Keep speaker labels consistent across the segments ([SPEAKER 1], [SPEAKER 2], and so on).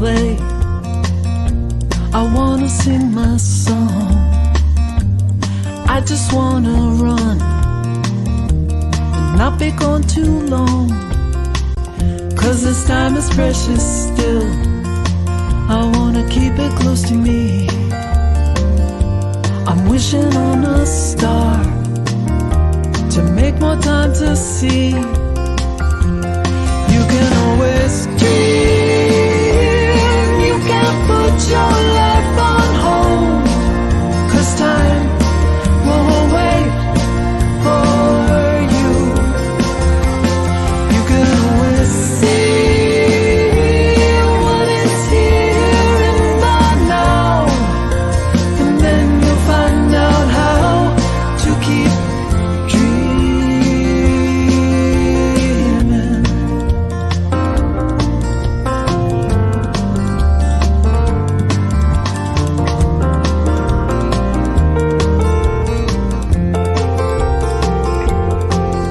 [SPEAKER 1] play. I wanna sing my song. I just wanna run and not be gone too long, 'cause this time is precious still. I wanna keep it close to me. I'm wishing on a star to make more time to see. You can always dream. You can put your life on hold, 'cause time won't wait for you. You can always see what is here in the now, and then you'll find out how to keep dreaming.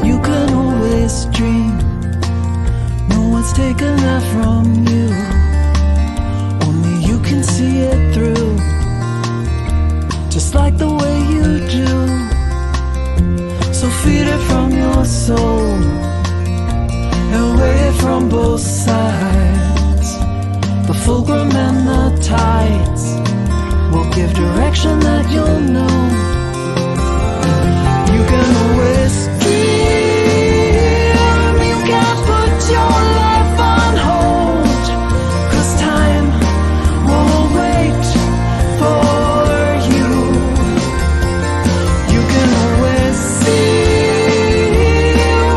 [SPEAKER 1] You can always dream. No one's taken that from you. Only you can see it through, just like the way you do. So feed it from your soul and weigh it from both sides. The fulcrum and the tides will give direction that you'll know. You can always dream. You can put your life on hold, 'cause time won't wait for you. You can always see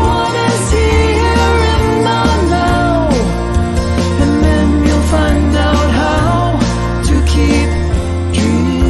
[SPEAKER 1] what is here in the now, and then you'll find out how to keep dreaming.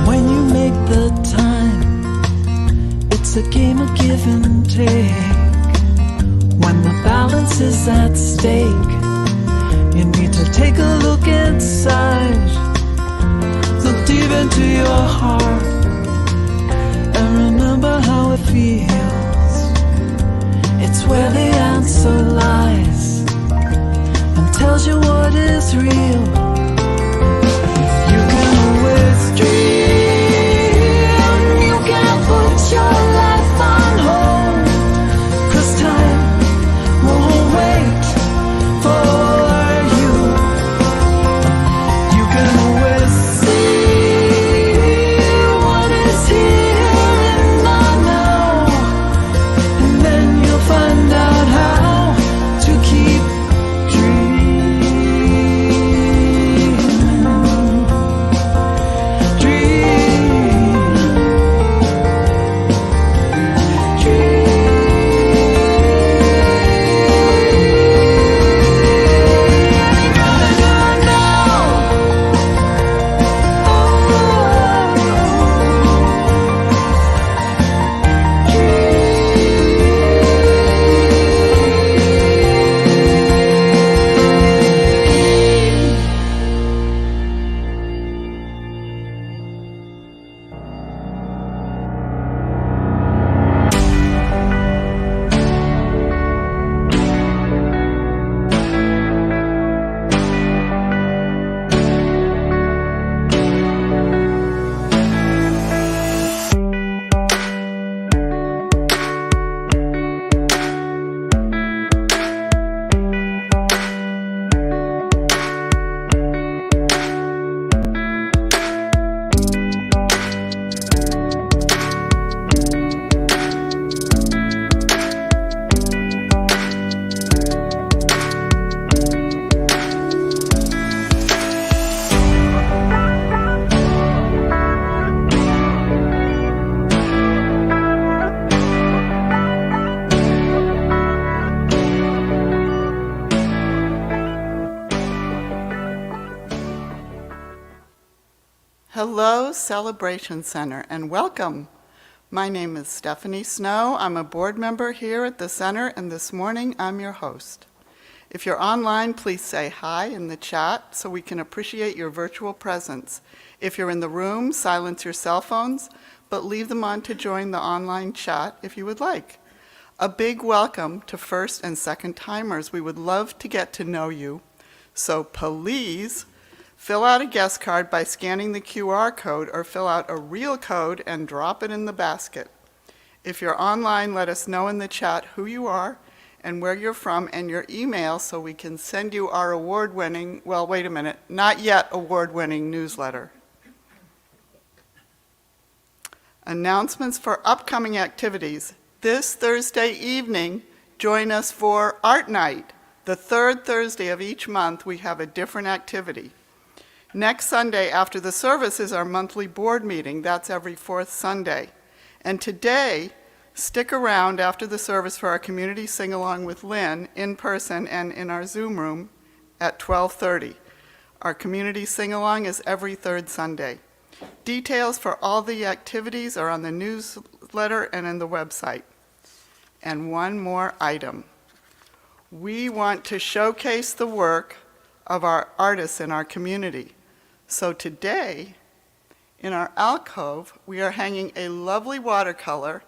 [SPEAKER 1] When you make the time, it's a game of give and take. When the balance is at stake, you need to take a look inside. Look deep into your heart and remember how it feels. It's where the answer lies and tells you what is real. You can always dream. You can put your life on hold, 'cause time won't wait for you. You can always see
[SPEAKER 2] Hello, Celebration Center, and welcome. My name is Stephanie Snow. I'm a board member here at the center, and this morning I'm your host. If you're online, please say hi in the chat so we can appreciate your virtual presence. If you're in the room, silence your cell phones, but leave them on to join the online chat if you would like. A big welcome to first and second timers. We would love to get to know you, so please fill out a guest card by scanning the QR code or fill out a real code and drop it in the basket. If you're online, let us know in the chat who you are and where you're from and your email so we can send you our award-winning, well, wait a minute, not yet award-winning newsletter. Announcements for upcoming activities. This Thursday evening, join us for Art Night. The third Thursday of each month, we have a different activity. Next Sunday after the service is our monthly board meeting. That's every fourth Sunday. And today, stick around after the service for our community sing-along with Lynn in person and in our Zoom room at 12:30. Our community sing-along is every third Sunday. Details for all the activities are on the newsletter and in the website. And one more item. We want to showcase the work of our artists in our community. So today, in our alcove, we are hanging a lovely watercolor,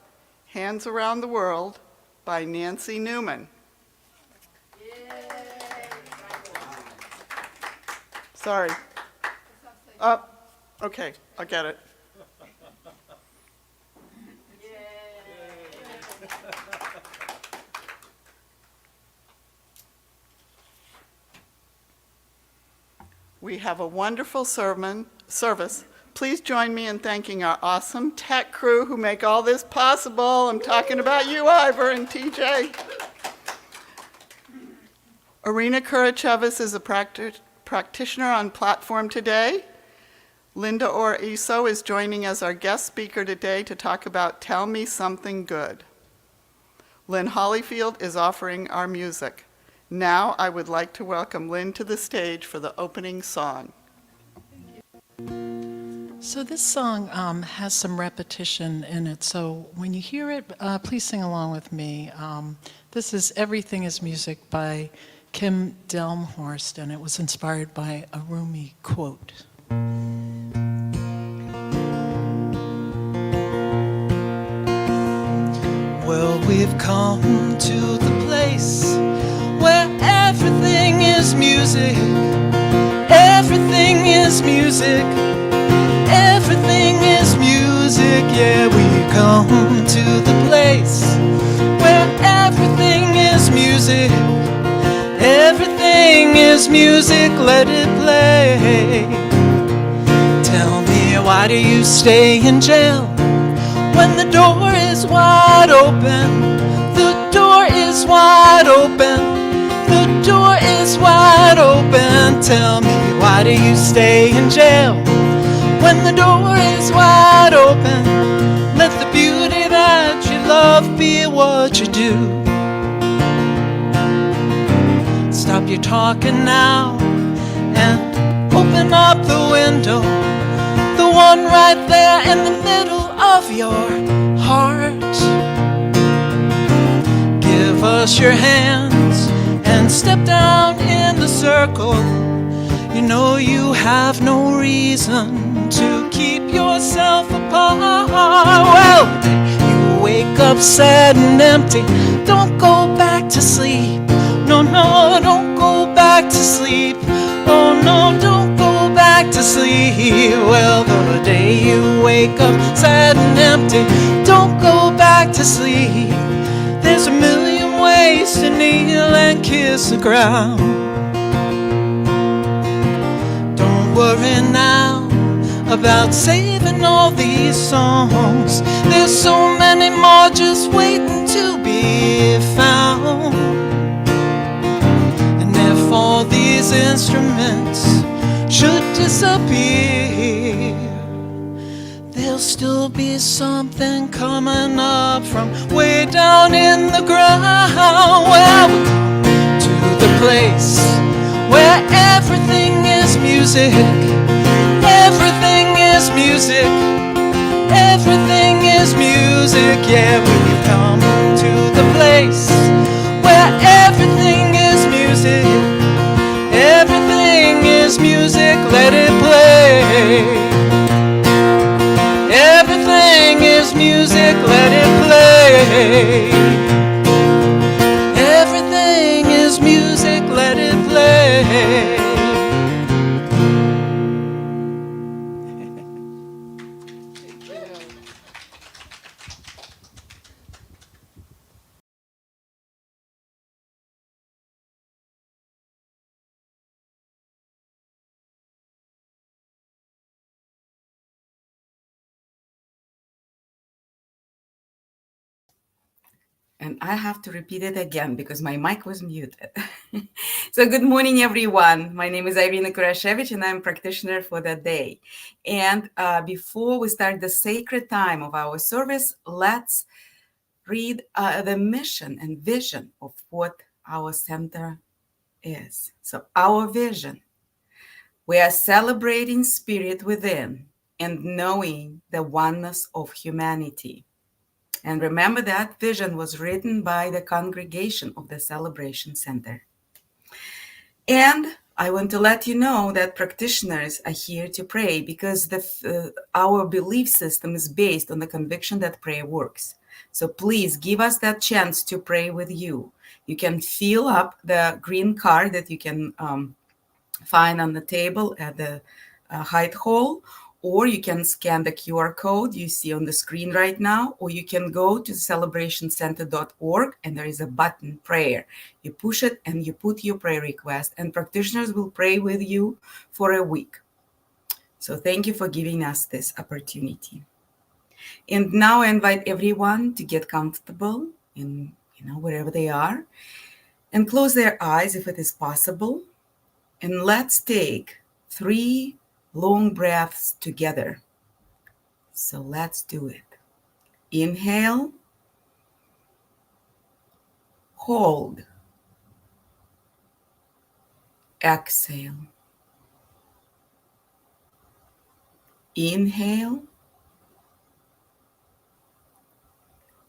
[SPEAKER 2] Hands Around the World, by Nancy Newman. Sorry. Oh, okay, I'll get it. We have a wonderful service. Please join me in thanking our awesome tech crew who make all this possible. I'm talking about you, Ivor and TJ. Irina Kurachevas is a practitioner on platform today. Linda Orr-Easo is joining as our guest speaker today to talk about Tell Me Something Good. Lynn Hollyfield is offering our music. Now I would like to welcome Lynn to the stage for the opening song.
[SPEAKER 1] So this song has some repetition in it, so when you hear it, please sing along with me. This is Everything is Music by Kim Delmhorst, and it was inspired by a Rumi quote. Well, we've come to the place where everything is music, everything is music, everything is music, yeah, we come to the place where everything is music, everything is music, let it play. Tell me, why do you stay in jail when the door is wide open? The door is wide open. The door is wide open. Tell me, why do you stay in jail when the door is wide open? Let the beauty that you love be what you do. Stop your talking now and open up the window, the one right there in the middle of your heart. Give us your hands and step down in the circle. You know you have no reason to keep yourself apart. Well, you wake up sad and empty. Don't go back to sleep. No, no, don't go back to sleep. Oh no, don't go back to sleep. Well, the day you wake up sad and empty, don't go back to sleep. There's a million ways to kneel and kiss the ground. Don't worry now about saving all these songs. There's so many more just waiting to be found. And if all these instruments should disappear, there'll still be something coming up from way down in the ground. Well, to the place where everything is music, everything is is music. Everything is music. Yeah, when you come to the place where everything is music, everything is music, let it play. Everything is music, let it play. Everything is music, let it play.
[SPEAKER 3] And I have to repeat it again because my mic was muted. So good morning, everyone. My name is Irina Kurashevich, and I'm a practitioner for the day. And before we start the sacred time of our service, let's read the mission and vision of what our center is. So our vision, we are celebrating spirit within and knowing the oneness of humanity. And remember that vision was written by the congregation of the Celebration Center. And I want to let you know that practitioners are here to pray because our belief system is based on the conviction that prayer works. So please give us that chance to pray with you. You can fill up the green card that you can find on the table at the Hyde Hall, or you can scan the QR code you see on the screen right now, or you can go to celebrationcenter.org and there is a button, prayer. You push it and you put your prayer request, and practitioners will pray with you for a week. So thank you for giving us this opportunity. And now I invite everyone to get comfortable in wherever they are and close their eyes if it is possible. And let's take 3 long breaths together. So let's do it. Inhale, hold, exhale. Inhale,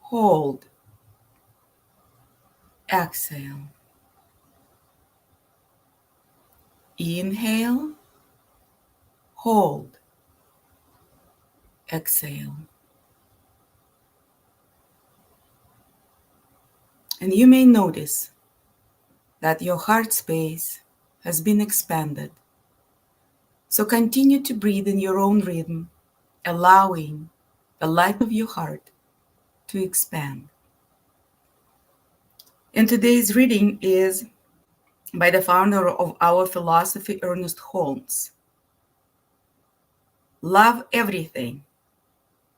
[SPEAKER 3] hold, exhale. Inhale, hold, exhale. And you may notice that your heart space has been expanded. So continue to breathe in your own rhythm, allowing the light of your heart to expand. And today's reading is by the founder of our philosophy, Ernest Holmes. Love everything,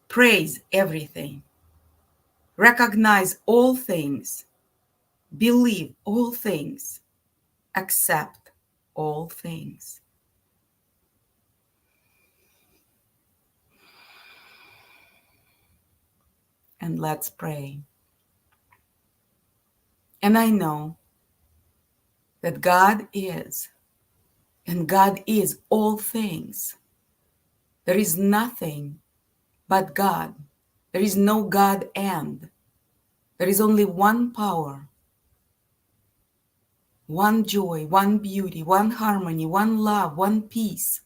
[SPEAKER 3] praise everything, recognize all things, believe all things, accept all things. And let's pray. And I know that God is, and God is all things. There is nothing but God. There is no God and. There is only one power, one joy, one beauty, one harmony, one love, one peace,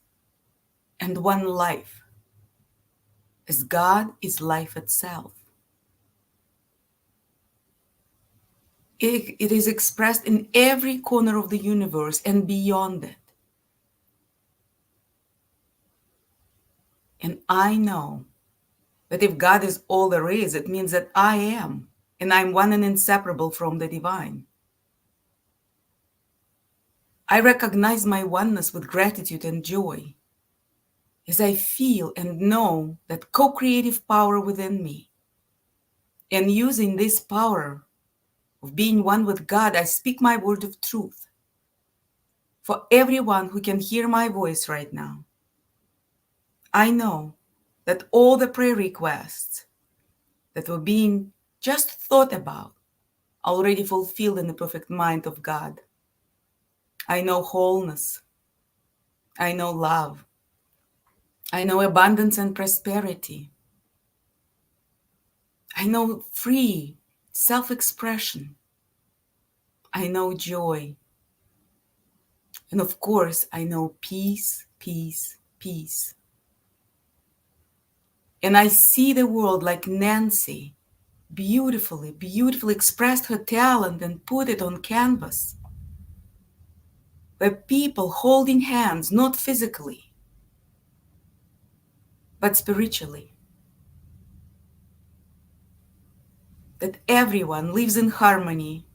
[SPEAKER 3] and one life, as God is life itself. It is expressed in every corner of the universe and beyond it. And I know that if God is all there is, it means that I am, and I'm one and inseparable from the divine. I recognize my oneness with gratitude and joy as I feel and know that co-creative power within me. And using this power of being one with God, I speak my word of truth for everyone who can hear my voice right now. I know that all the prayer requests that were being just thought about are already fulfilled in the perfect mind of God. I know wholeness. I know love. I know abundance and prosperity. I know free self-expression. I know joy. And of course, I know peace, peace, peace. And I see the world like Nancy beautifully, beautifully expressed her talent and put it on canvas. Where people holding hands, not physically, but spiritually. That everyone lives in harmony,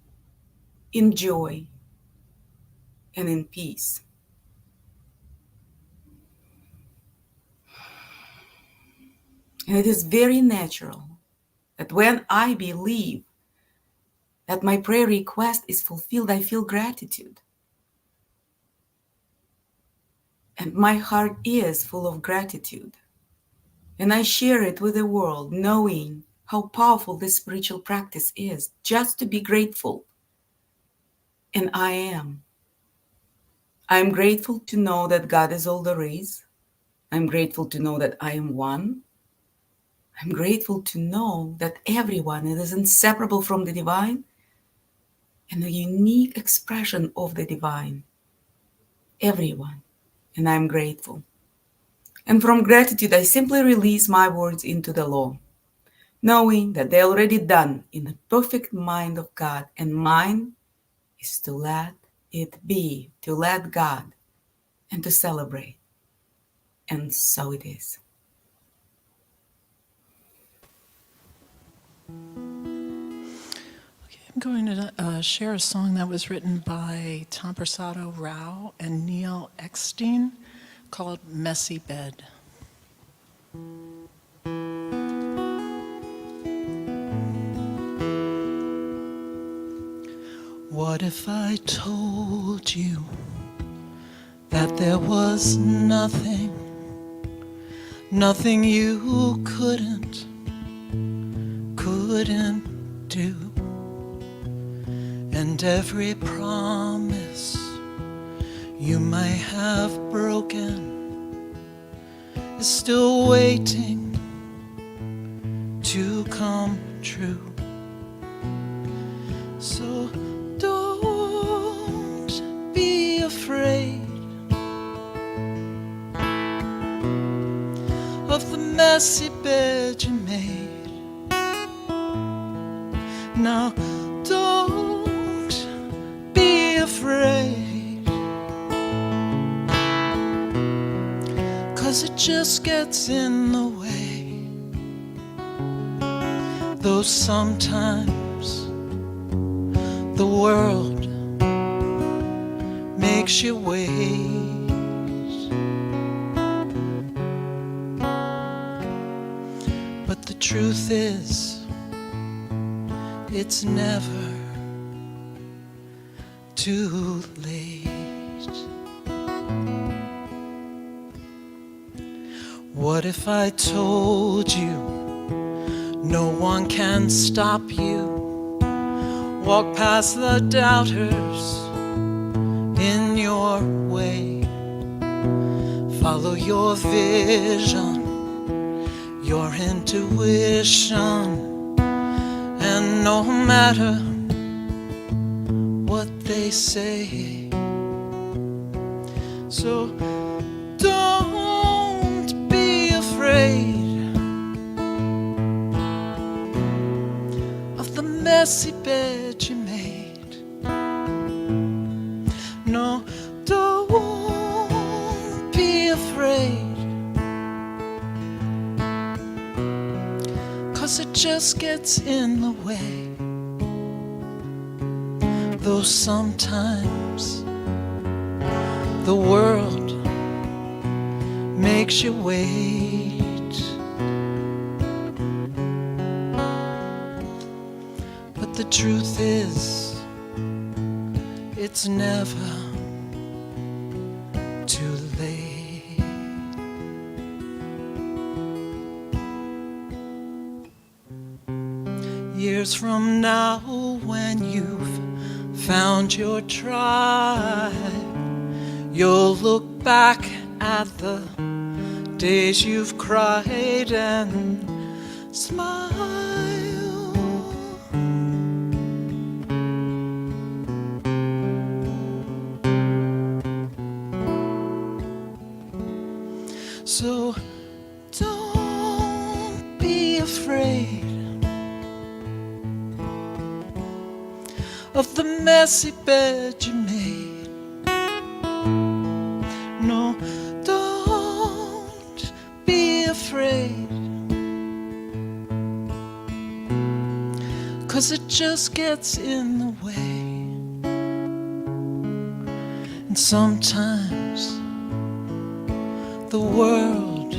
[SPEAKER 3] in joy, and in peace. And it is very natural that when I believe that my prayer request is fulfilled, I feel gratitude. And my heart is full of gratitude. And I share it with the world, knowing how powerful this spiritual practice is, just to be grateful. And I am. I'm grateful to know that God is all there is. I'm grateful to know that I am one. I'm grateful to know that everyone is inseparable from the divine and a unique expression of the divine. Everyone. And I'm grateful. And from gratitude, I simply release my words into the law, knowing that they're already done in the perfect mind of God, and mine is to let it be, to let God, and to celebrate. And so it is.
[SPEAKER 1] I'm going to share a song that was written by Tom Persado Rao and Neil Eckstein called Messy Bed. What if I told you that there was nothing you couldn't do, and every promise you might have broken is still waiting to come true? So don't be afraid of the messy bed you made. Now don't be afraid, 'cause it just gets in the way. Though sometimes the world makes you wait, but the truth is, it's never too late. What if I told you no one can stop you? Walk past the doubters in your way. Follow your vision, your intuition, and no matter what they say, so don't be afraid of the messy bed you made. No, don't be afraid, 'cause it just gets in the way. Though sometimes the world makes you wait, but the truth is, it's never too late. Years from now, when you've found your tribe, you'll look back at the days you've cried and smiled. So don't be afraid of the messy bed you made. No, don't be afraid, 'cause it just gets in the way. And sometimes the world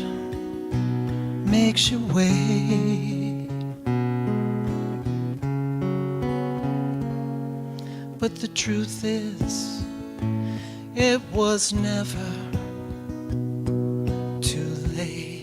[SPEAKER 1] makes you wait, but the truth is, it was never too late.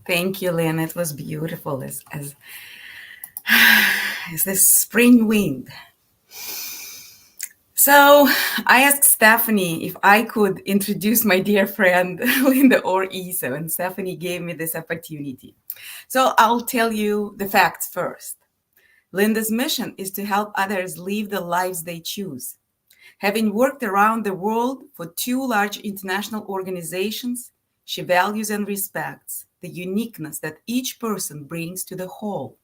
[SPEAKER 3] Thank you, Lynn. It was beautiful as this spring wind. So I asked Stephanie if I could introduce my dear friend, Linda Orr-Easo, and Stephanie gave me this opportunity. So I'll tell you the facts first. Linda's mission is to help others live the lives they choose. Having worked around the world for 2 large international organizations, she values and respects the uniqueness that each person brings to the whole.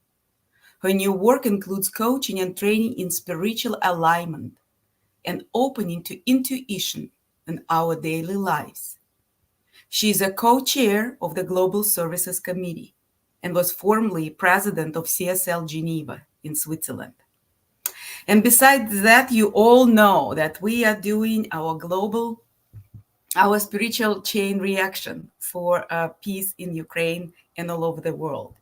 [SPEAKER 3] Her new work includes coaching and training in spiritual alignment and opening to intuition in our daily lives. She is a co-chair of the Global Services Committee and was formerly president of CSL Geneva in Switzerland. And besides that, you all know that we are doing our spiritual chain reaction for peace in Ukraine and all over the world.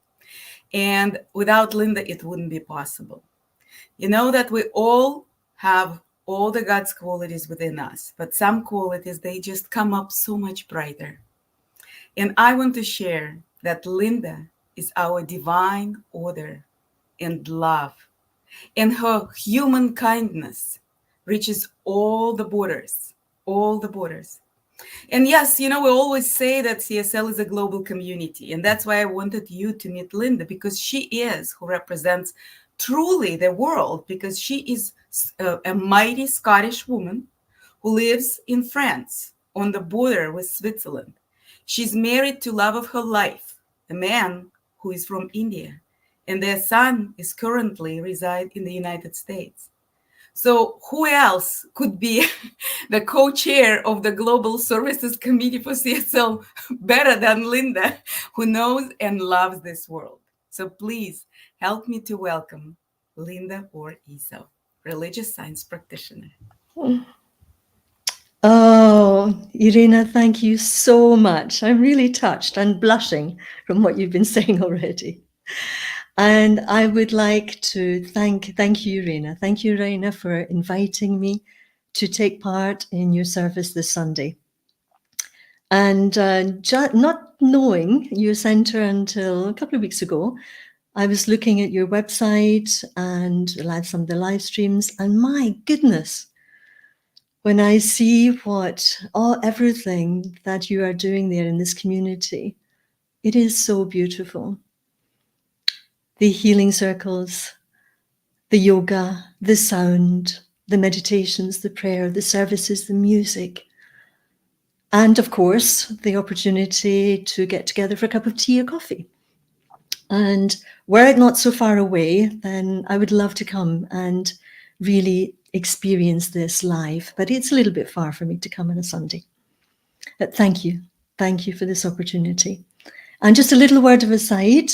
[SPEAKER 3] And without Linda, it wouldn't be possible. You know that we all have all the God's qualities within us, but some qualities, they just come up so much brighter. And I want to share that Linda is our divine order and love. And her human kindness reaches all the borders. And yes, we always say that CSL is a global community. And that's why I wanted you to meet Linda, because she is who represents truly the world, because she is a mighty Scottish woman who lives in France on the border with Switzerland. She's married to love of her life, a man who is from India, and their son is currently reside in the United States. So who else could be the co-chair of the Global Services Committee for CSL better than Linda, who knows and loves this world? So please help me to welcome Linda Orr-Easo, religious science practitioner.
[SPEAKER 4] Oh, Irina, thank you so much. I'm really touched and blushing from what you've been saying already. And I would like to thank you, Irina. Thank you, Irina, for inviting me to take part in your service this Sunday. And not knowing your center until a couple of weeks ago, I was looking at your website and some of the live streams, and my goodness, when I see everything that you are doing there in this community, it is so beautiful. The healing circles, the yoga, the sound, the meditations, the prayer, the services, the music, and of course, the opportunity to get together for a cup of tea or coffee. And were it not so far away, then I would love to come and really experience this live, but it's a little bit far for me to come on a Sunday. But thank you for this opportunity. And just a little word of aside,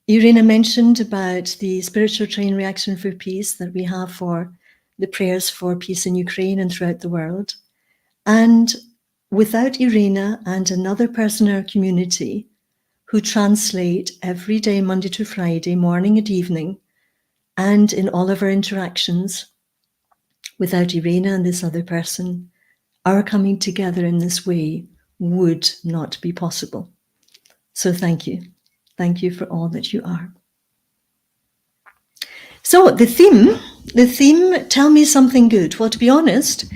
[SPEAKER 4] Irina mentioned about the spiritual chain reaction for peace that we have for the prayers for peace in Ukraine and throughout the world. And without Irina and another person in our community who translate every day, Monday to Friday, morning and evening, and in all of our interactions, without Irina and this other person, our coming together in this way would not be possible. So thank you. Thank you for all that you are. So the theme, tell me something good. Well, to be honest,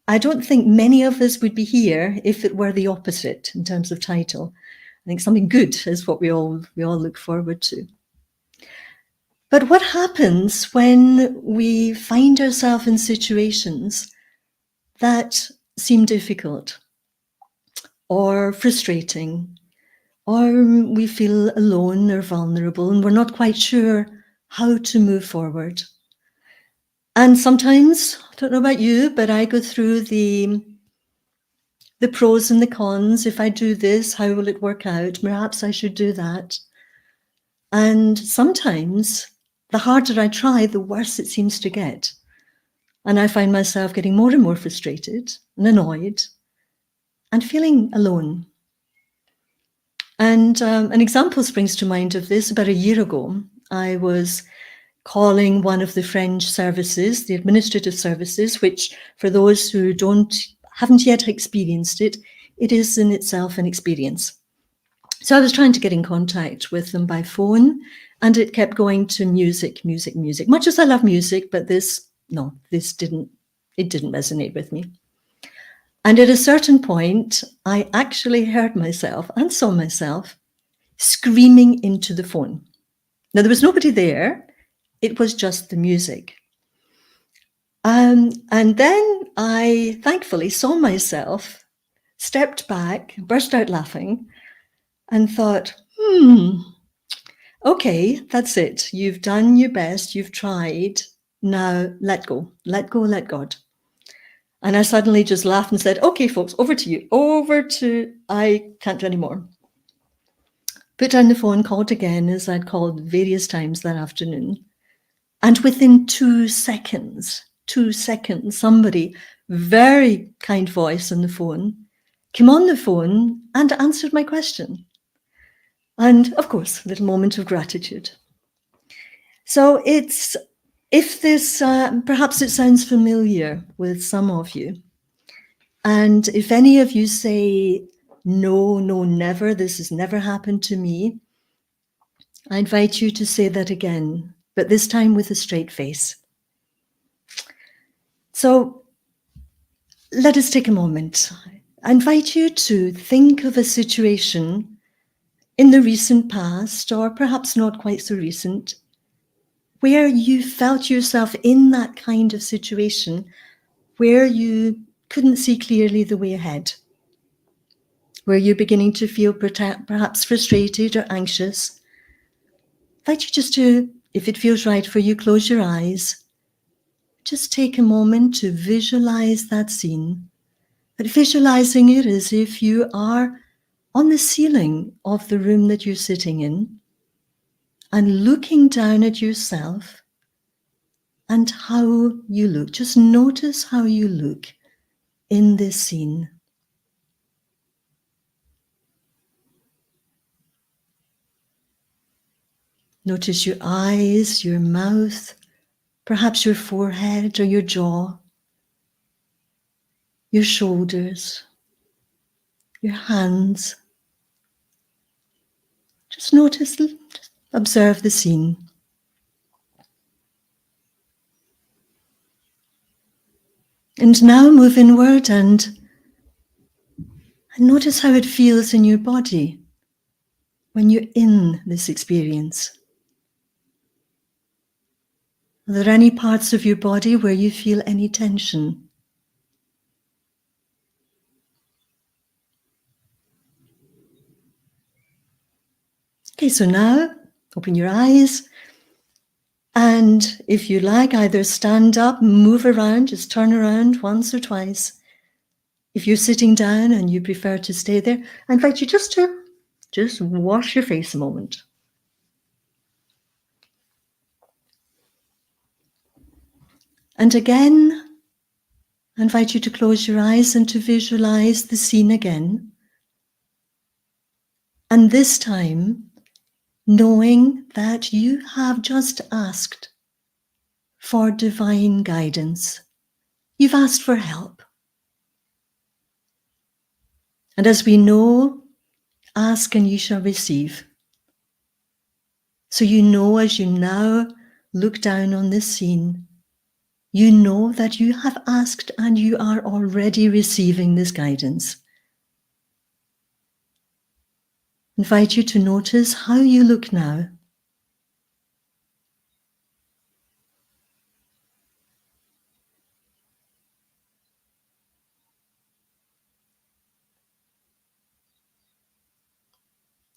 [SPEAKER 4] I don't think many of us would be here if it were the opposite in terms of title. I think something good is what we all look forward to. But what happens when we find ourselves in situations that seem difficult or frustrating, or we feel alone or vulnerable and we're not quite sure how to move forward? And sometimes, I don't know about you, but I go through the pros and the cons. If I do this, how will it work out? Perhaps I should do that. And sometimes the harder I try, the worse it seems to get. And I find myself getting more and more frustrated and annoyed and feeling alone. And an example springs to mind of this. About a year ago, I was calling one of the French services, the administrative services, which for those who haven't yet experienced it, it is in itself an experience. So I was trying to get in contact with them by phone, and it kept going to music. Much as I love music, but it didn't resonate with me. And at a certain point, I actually heard myself and saw myself screaming into the phone. Now, there was nobody there. It was just the music. And then I thankfully saw myself, stepped back, burst out laughing, and thought, okay, that's it. You've done your best. You've tried. Now let go, let God. And I suddenly just laughed and said, okay, folks, over to you. I can't do any more. Put down the phone, called again, as I'd called various times that afternoon. And within 2 seconds, somebody, very kind voice on the phone, came on the phone and answered my question. And of course, a little moment of gratitude. So perhaps it sounds familiar with some of you. And if any of you say, no, never, this has never happened to me, I invite you to say that again, but this time with a straight face. So let us take a moment. I invite you to think of a situation in the recent past, or perhaps not quite so recent, where you felt yourself in that kind of situation where you couldn't see clearly the way ahead, where you're beginning to feel perhaps frustrated or anxious. I invite you just to, if it feels right for you, close your eyes. Just take a moment to visualize that scene, but visualizing it as if you are on the ceiling of the room that you're sitting in and looking down at yourself and how you look. Just notice how you look in this scene. Notice your eyes, your mouth, perhaps your forehead or your jaw, your shoulders, your hands. Just notice, just observe the scene. And now move inward and notice how it feels in your body when you're in this experience. Are there any parts of your body where you feel any tension? Okay, so now open your eyes, and if you like, either stand up, move around, just turn around once or twice. If you're sitting down and you prefer to stay there, I invite you just to wash your face a moment. And again, I invite you to close your eyes and to visualize the scene again. And this time, knowing that you have just asked for divine guidance. You've asked for help. And as we know, ask and you shall receive. So you know, as you now look down on this scene, you know that you have asked and you are already receiving this guidance. I invite you to notice how you look now.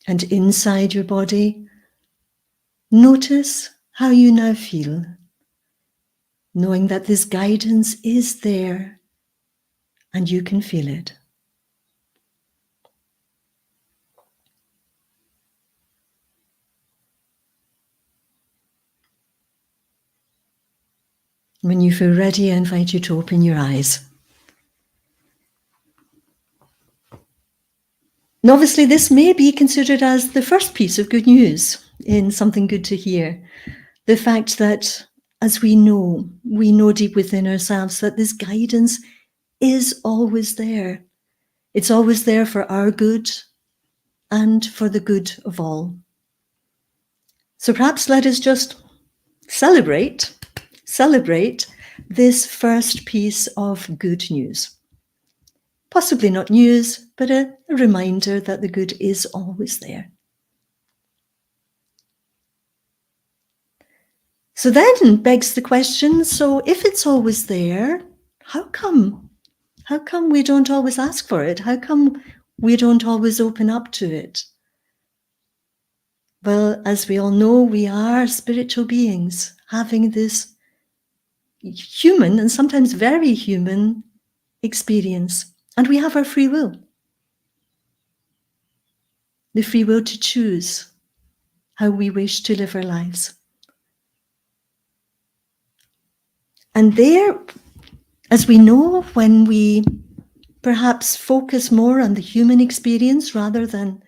[SPEAKER 4] And inside your body, notice how you now feel, knowing that this guidance is there and you can feel it. When you feel ready, I invite you to open your eyes. And obviously, this may be considered as the first piece of good news in something good to hear. The fact that, as we know deep within ourselves that this guidance is always there. It's always there for our good and for the good of all. So perhaps let us just celebrate this first piece of good news. Possibly not news, but a reminder that the good is always there. So then begs the question, so if it's always there, how come? How come we don't always ask for it? How come we don't always open up to it? Well, as we all know, we are spiritual beings having this human and sometimes very human experience. And we have our free will. The free will to choose how we wish to live our lives. And there, as we know, when we perhaps focus more on the human experience rather than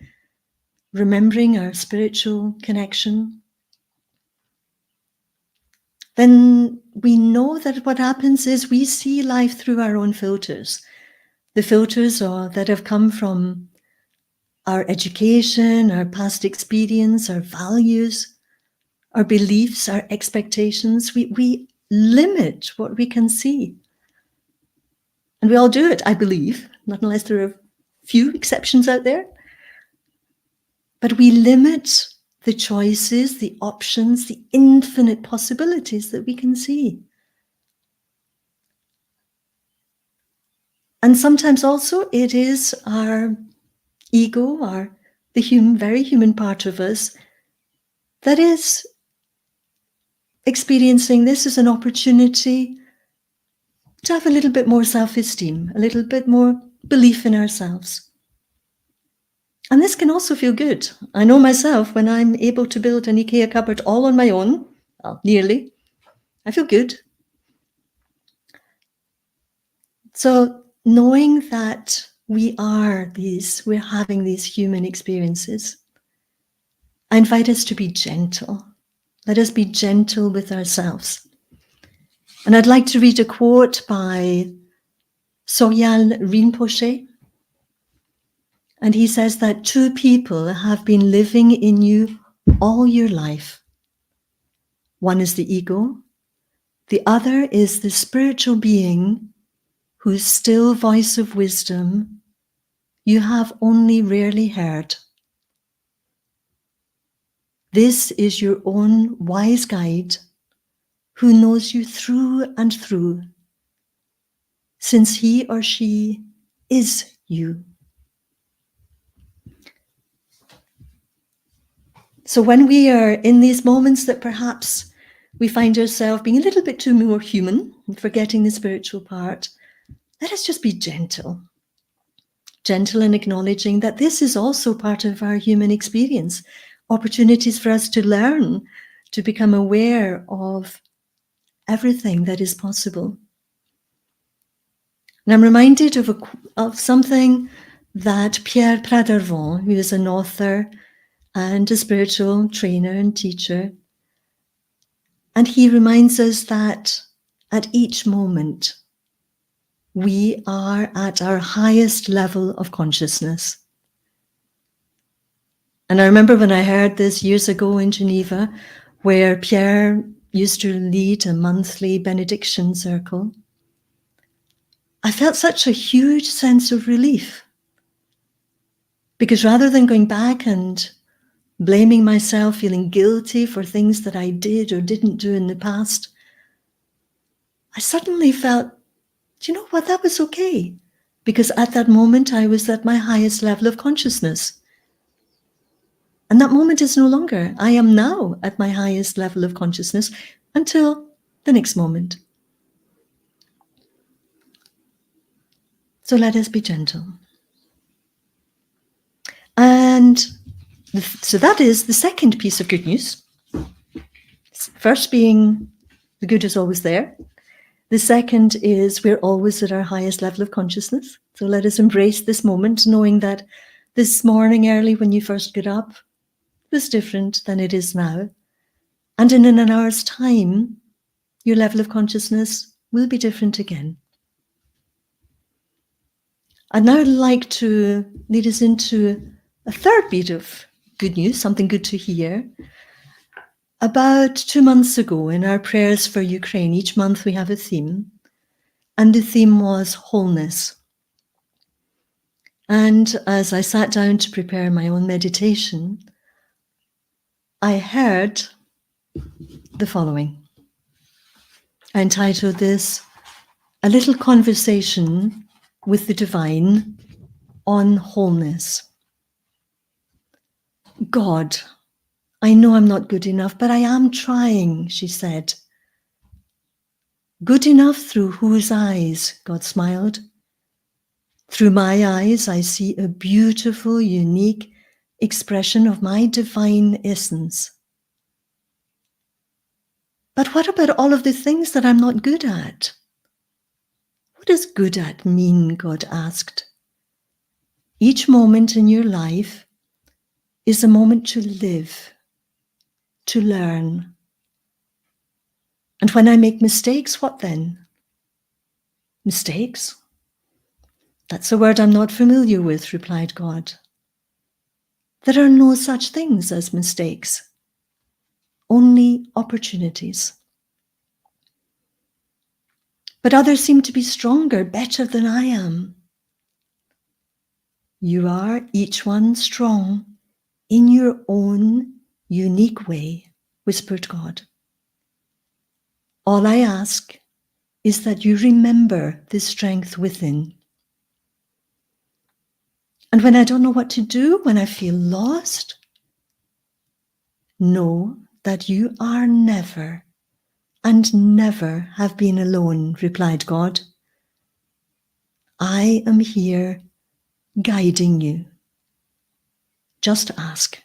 [SPEAKER 4] remembering our spiritual connection, then we know that what happens is we see life through our own filters. The filters that have come from our education, our past experience, our values, our beliefs, our expectations. We limit what we can see. And we all do it, I believe, not unless there are few exceptions out there. But we limit the choices, the options, the infinite possibilities that we can see. And sometimes also it is our ego, the very human part of us that is experiencing this as an opportunity to have a little bit more self-esteem, a little bit more belief in ourselves. And this can also feel good. I know myself, when I'm able to build an IKEA cupboard all on my own, well, nearly, I feel good. So knowing that we're having these human experiences, I invite us to be gentle. Let us be gentle with ourselves. And I'd like to read a quote by Sogyal Rinpoche. And he says that two people have been living in you all your life. One is the ego. The other is the spiritual being whose still voice of wisdom you have only rarely heard. This is your own wise guide who knows you through and through, since he or she is you. So when we are in these moments that perhaps we find ourselves being a little bit too more human and forgetting the spiritual part, let us just be gentle. Gentle in acknowledging that this is also part of our human experience, opportunities for us to learn, to become aware of everything that is possible. And I'm reminded of something that Pierre Pradervant, who is an author and a spiritual trainer and teacher, and he reminds us that at each moment, we are at our highest level of consciousness. And I remember when I heard this years ago in Geneva, where Pierre used to lead a monthly benediction circle, I felt such a huge sense of relief. Because rather than going back and blaming myself, feeling guilty for things that I did or didn't do in the past, I suddenly felt, do you know what, that was okay. Because at that moment, I was at my highest level of consciousness. And that moment is no longer. I am now at my highest level of consciousness until the next moment. So let us be gentle. And so that is the second piece of good news. First being the good is always there. The second is we're always at our highest level of consciousness. So let us embrace this moment, knowing that this morning early when you first got up was different than it is now. And in an hour's time, your level of consciousness will be different again. I'd now like to lead us into a third bit of good news, something good to hear. About 2 months ago, in our prayers for Ukraine, each month we have a theme, and the theme was wholeness. And as I sat down to prepare my own meditation, I heard the following. I entitled this, A Little Conversation with the Divine on Wholeness. God, I know I'm not good enough, but I am trying, she said. Good enough through whose eyes? God smiled. Through my eyes, I see a beautiful, unique expression of my divine essence. But what about all of the things that I'm not good at? What does good at mean? God asked. Each moment in your life is a moment to live, to learn. And when I make mistakes, what then? Mistakes? That's a word I'm not familiar with, replied God. There are no such things as mistakes, only opportunities. But others seem to be stronger, better than I am. You are each one strong in your own unique way, whispered God. All I ask is that you remember this strength within. And when I don't know what to do, when I feel lost, know that you are never and never have been alone, replied God. I am here guiding you. Just ask.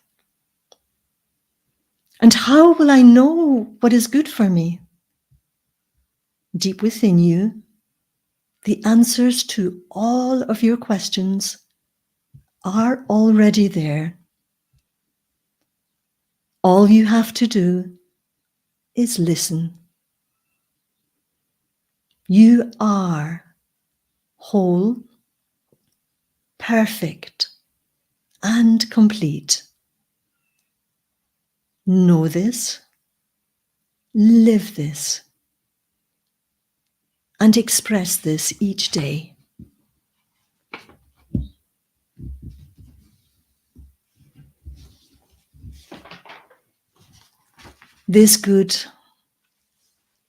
[SPEAKER 4] And how will I know what is good for me? Deep within you, the answers to all of your questions are already there. All you have to do is listen. You are whole, perfect, and complete. Know this, live this, and express this each day. This good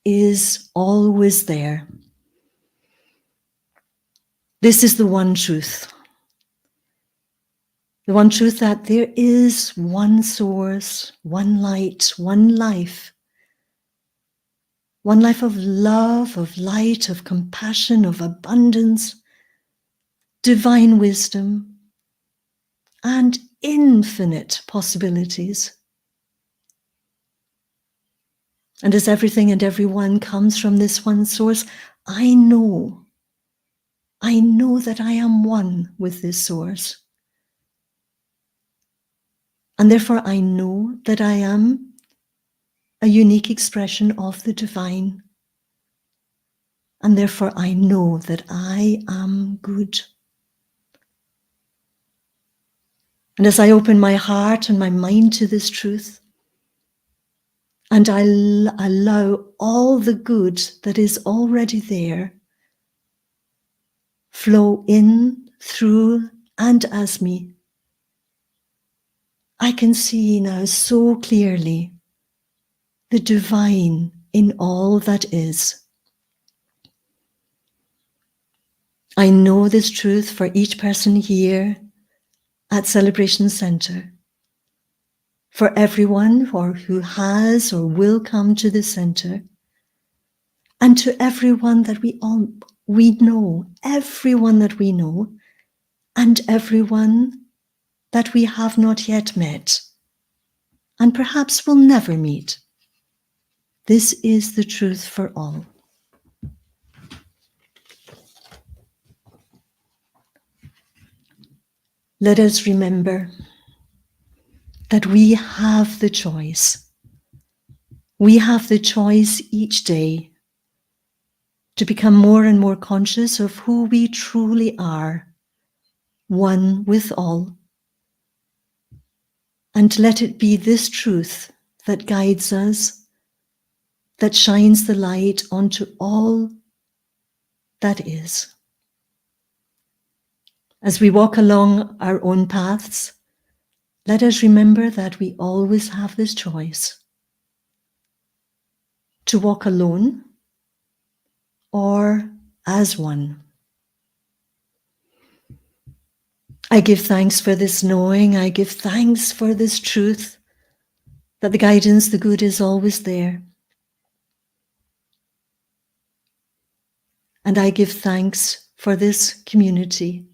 [SPEAKER 4] is always there. This is the one truth. The one truth that there is one source, one light, one life of love, of light, of compassion, of abundance, divine wisdom, and infinite possibilities. And as everything and everyone comes from this one source, I know that I am one with this source. And therefore I know that I am a unique expression of the divine. and therefore I know that I am good. And as I open my heart and my mind to this truth, and I allow all the good that is already there flow in, through, and as me, I can see now so clearly the divine in all that is. I know this truth for each person here at Celebration Centre, for everyone who has or will come to the centre, and to everyone that we know, everyone that we know, and everyone that we have not yet met, and perhaps will never meet. This is the truth for all. Let us remember that we have the choice. We have the choice each day to become more and more conscious of who we truly are, one with all. And let it be this truth that guides us, that shines the light onto all that is. As we walk along our own paths, let us remember that we always have this choice to walk alone or as one. I give thanks for this knowing. I give thanks for this truth that the guidance, the good is always there. And I give thanks for this community,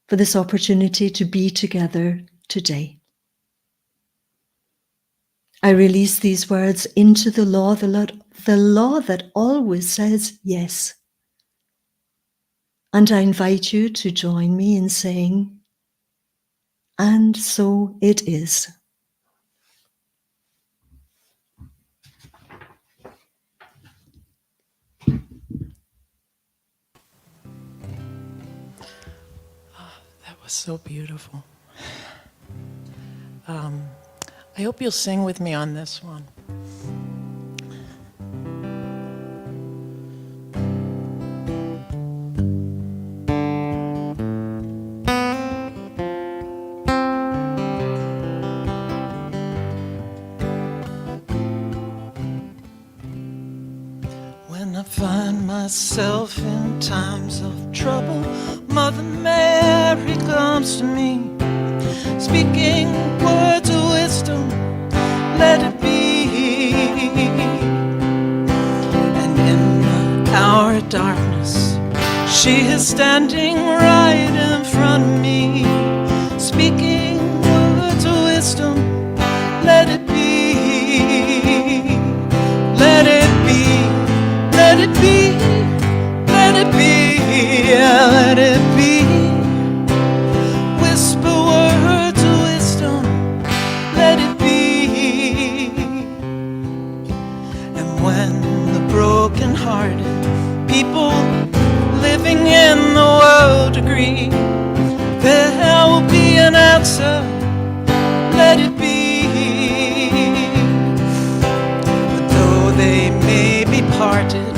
[SPEAKER 4] for this opportunity to be together today. I release these words into the law that always says yes. And I invite you to join me in saying, and so it is.
[SPEAKER 5] That was so beautiful. I hope you'll sing with me on this one. When I find myself in times of trouble, Mother Mary comes to me, speaking words of wisdom, let it be. And in the hour of darkness, she is standing right in front of me, speaking words of wisdom, let it be. Let it be, let it be, let it be, yeah, let it be. Whisper words of wisdom, let it be. And when the broken-hearted people living in the world agree, there will be an answer, let it be. But though they may be parted,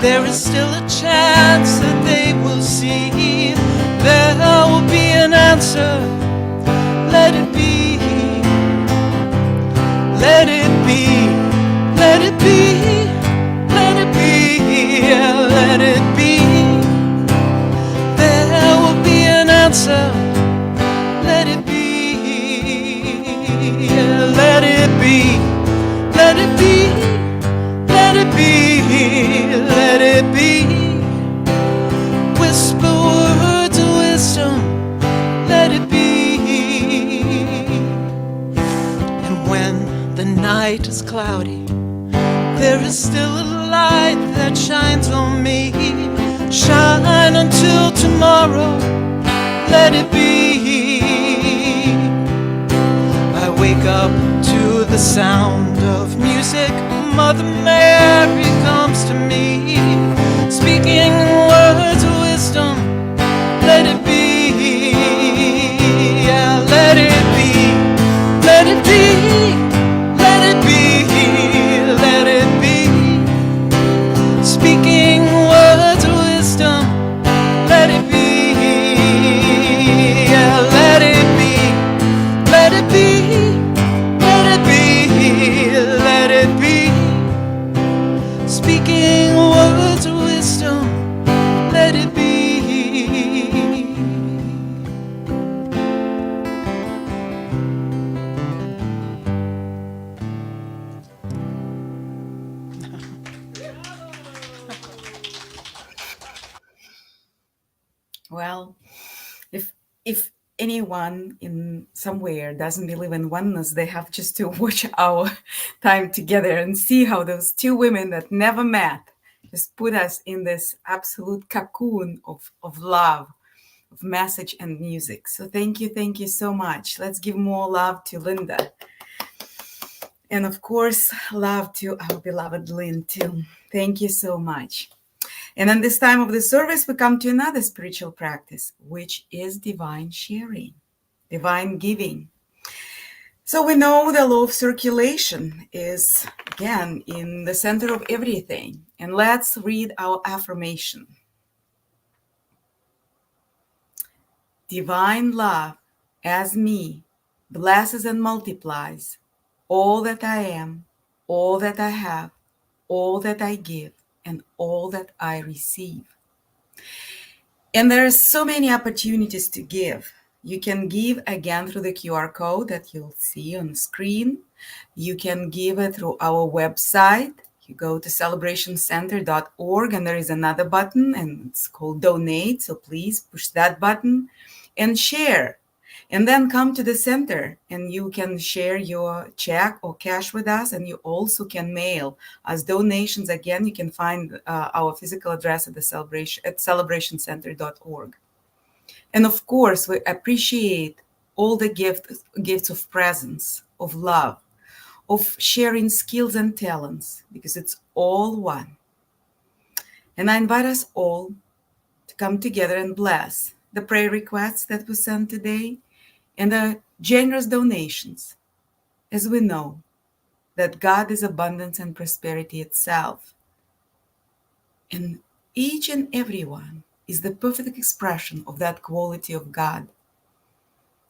[SPEAKER 5] there is still a chance that they will see. There will be an answer, let it be. Let it be, let it be, let it be, yeah, let it be. There will be an answer, let it be, yeah, let it be, let it be, let it be, let it be. Whisper words of wisdom, let it be. And when the night is cloudy, there is still a light that shines on me. Shine until tomorrow, let it be. I wake up to the sound of music. Mother Mary comes to me,
[SPEAKER 3] Well, if anyone in somewhere doesn't believe in oneness, they have just to watch our time together and see how those two women that never met just put us in this absolute cocoon of love, of message and music. So thank you so much. Let's give more love to Linda. And of course, love to our beloved Lynn too. Thank you so much. And in this time of the service, we come to another spiritual practice, which is divine sharing, divine giving. So we know the law of circulation is, again, in the center of everything. And let's read our affirmation. Divine love, as me, blesses and multiplies all that I am, all that I have, all that I give, and all that I receive. And there are so many opportunities to give. You can give again through the QR code that you'll see on the screen. You can give it through our website. You go to celebrationcenter.org and there is another button and it's called donate. So please push that button and share. And then come to the center and you can share your check or cash with us, and you also can mail as donations. Again, you can find our physical address at celebrationcenter.org. And of course, we appreciate all the gifts of presence, of love, of sharing skills and talents, because it's all one. And I invite us all to come together and bless the prayer requests that we sent today and the generous donations, as we know that God is abundance and prosperity itself. And each and every one is the perfect expression of that quality of God.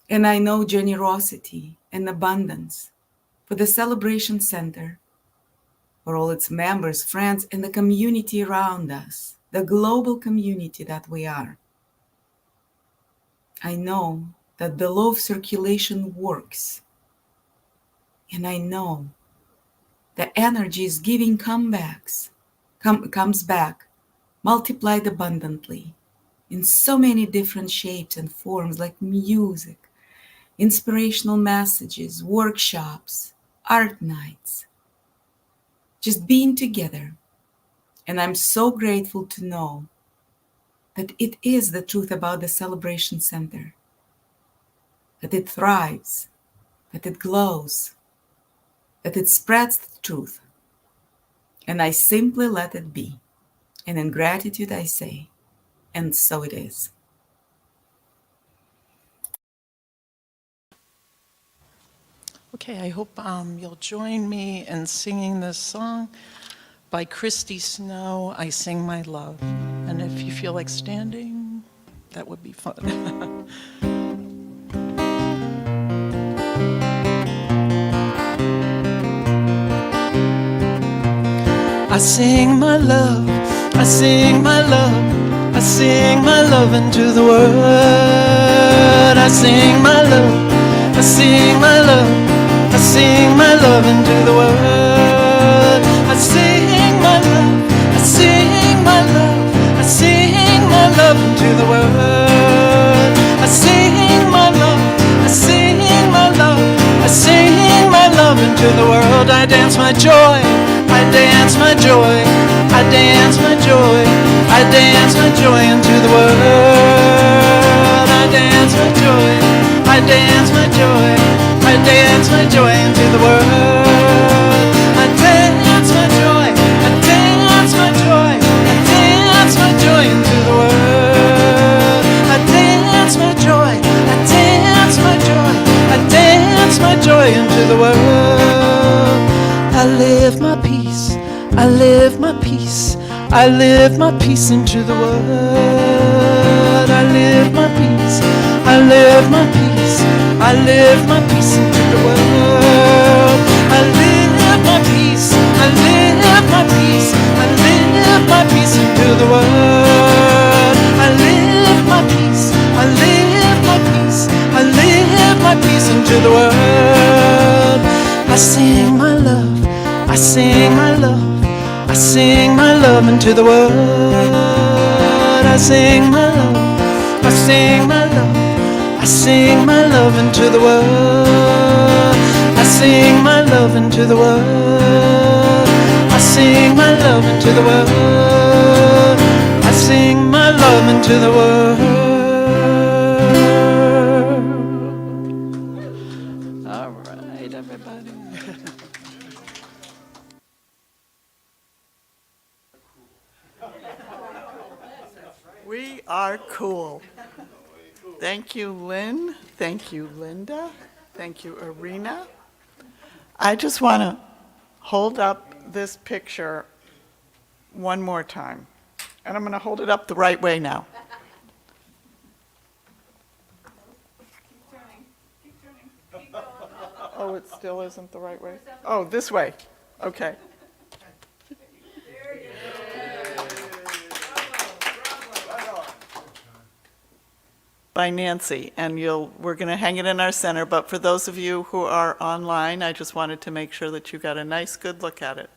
[SPEAKER 3] And I know generosity and abundance for the Celebration Center, for all its members, friends, and the community around us, the global community that we are. I know that the law of circulation works. And I know the energy is giving comes back, multiplied abundantly in so many different shapes and forms, like music, inspirational messages, workshops, art nights, just being together. And I'm so grateful to know that it is the truth about the Celebration Center, that it thrives, that it glows, that it spreads the truth. And I simply let it be. And in gratitude I say, and so it is.
[SPEAKER 5] Okay, I hope you'll join me in singing this song by Christy Snow, I Sing My Love. And if you feel like standing, that would be fun. I sing my love, I sing my love, I sing my love into the world. I sing my love, I sing my love, I sing my love into the world. I sing my love, I sing my love, I sing my love into the world. I sing my love, I sing my love, I sing my love into the world. I dance my joy, I dance my joy, I dance my joy, I dance my joy into the world. I dance my joy, I dance my joy, I dance my joy into the world. I dance my joy, I dance my joy, I dance my joy into the world. I dance my joy, I dance my joy, I dance my joy into the world. I live my peace, I live my peace, I live my peace into the world. I live my peace, I live my peace, I live my peace into the world. I live my peace, I live my peace, I live my peace into the world. I live my peace, I live my peace, I live my peace into the world. I sing my love, I sing my love, I sing my love into the world. I sing my love, I sing my love, I sing my love into the world. I sing my love into the world. I sing my love into the world. I sing my love into the world. All right, everybody.
[SPEAKER 2] We are cool. Thank you, Lynn. Thank you, Linda. Thank you, Irina. I just want to hold up this picture one more time. And I'm going to hold it up the right way now. Oh, it still isn't the right way? Oh, this way. Okay. By Nancy, and we're going to hang it in our center, but for those of you who are online, I just wanted to make sure that you got a nice, good look at it.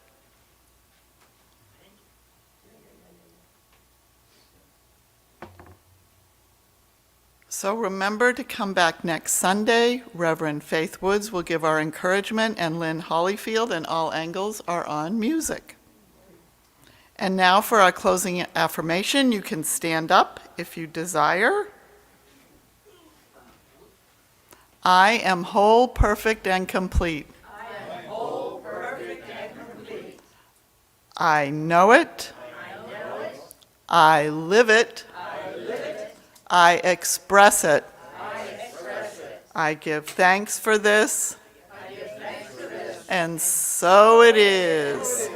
[SPEAKER 2] So remember to come back next Sunday. Reverend Faith Woods will give our encouragement, and Lynn Hollyfield and All Angles are on music. And now for our closing affirmation, you can stand up if you desire. I am whole, perfect, and complete.
[SPEAKER 6] I am whole, perfect, and complete.
[SPEAKER 2] I know it. I live it. I express it. I give thanks for this. And so it is.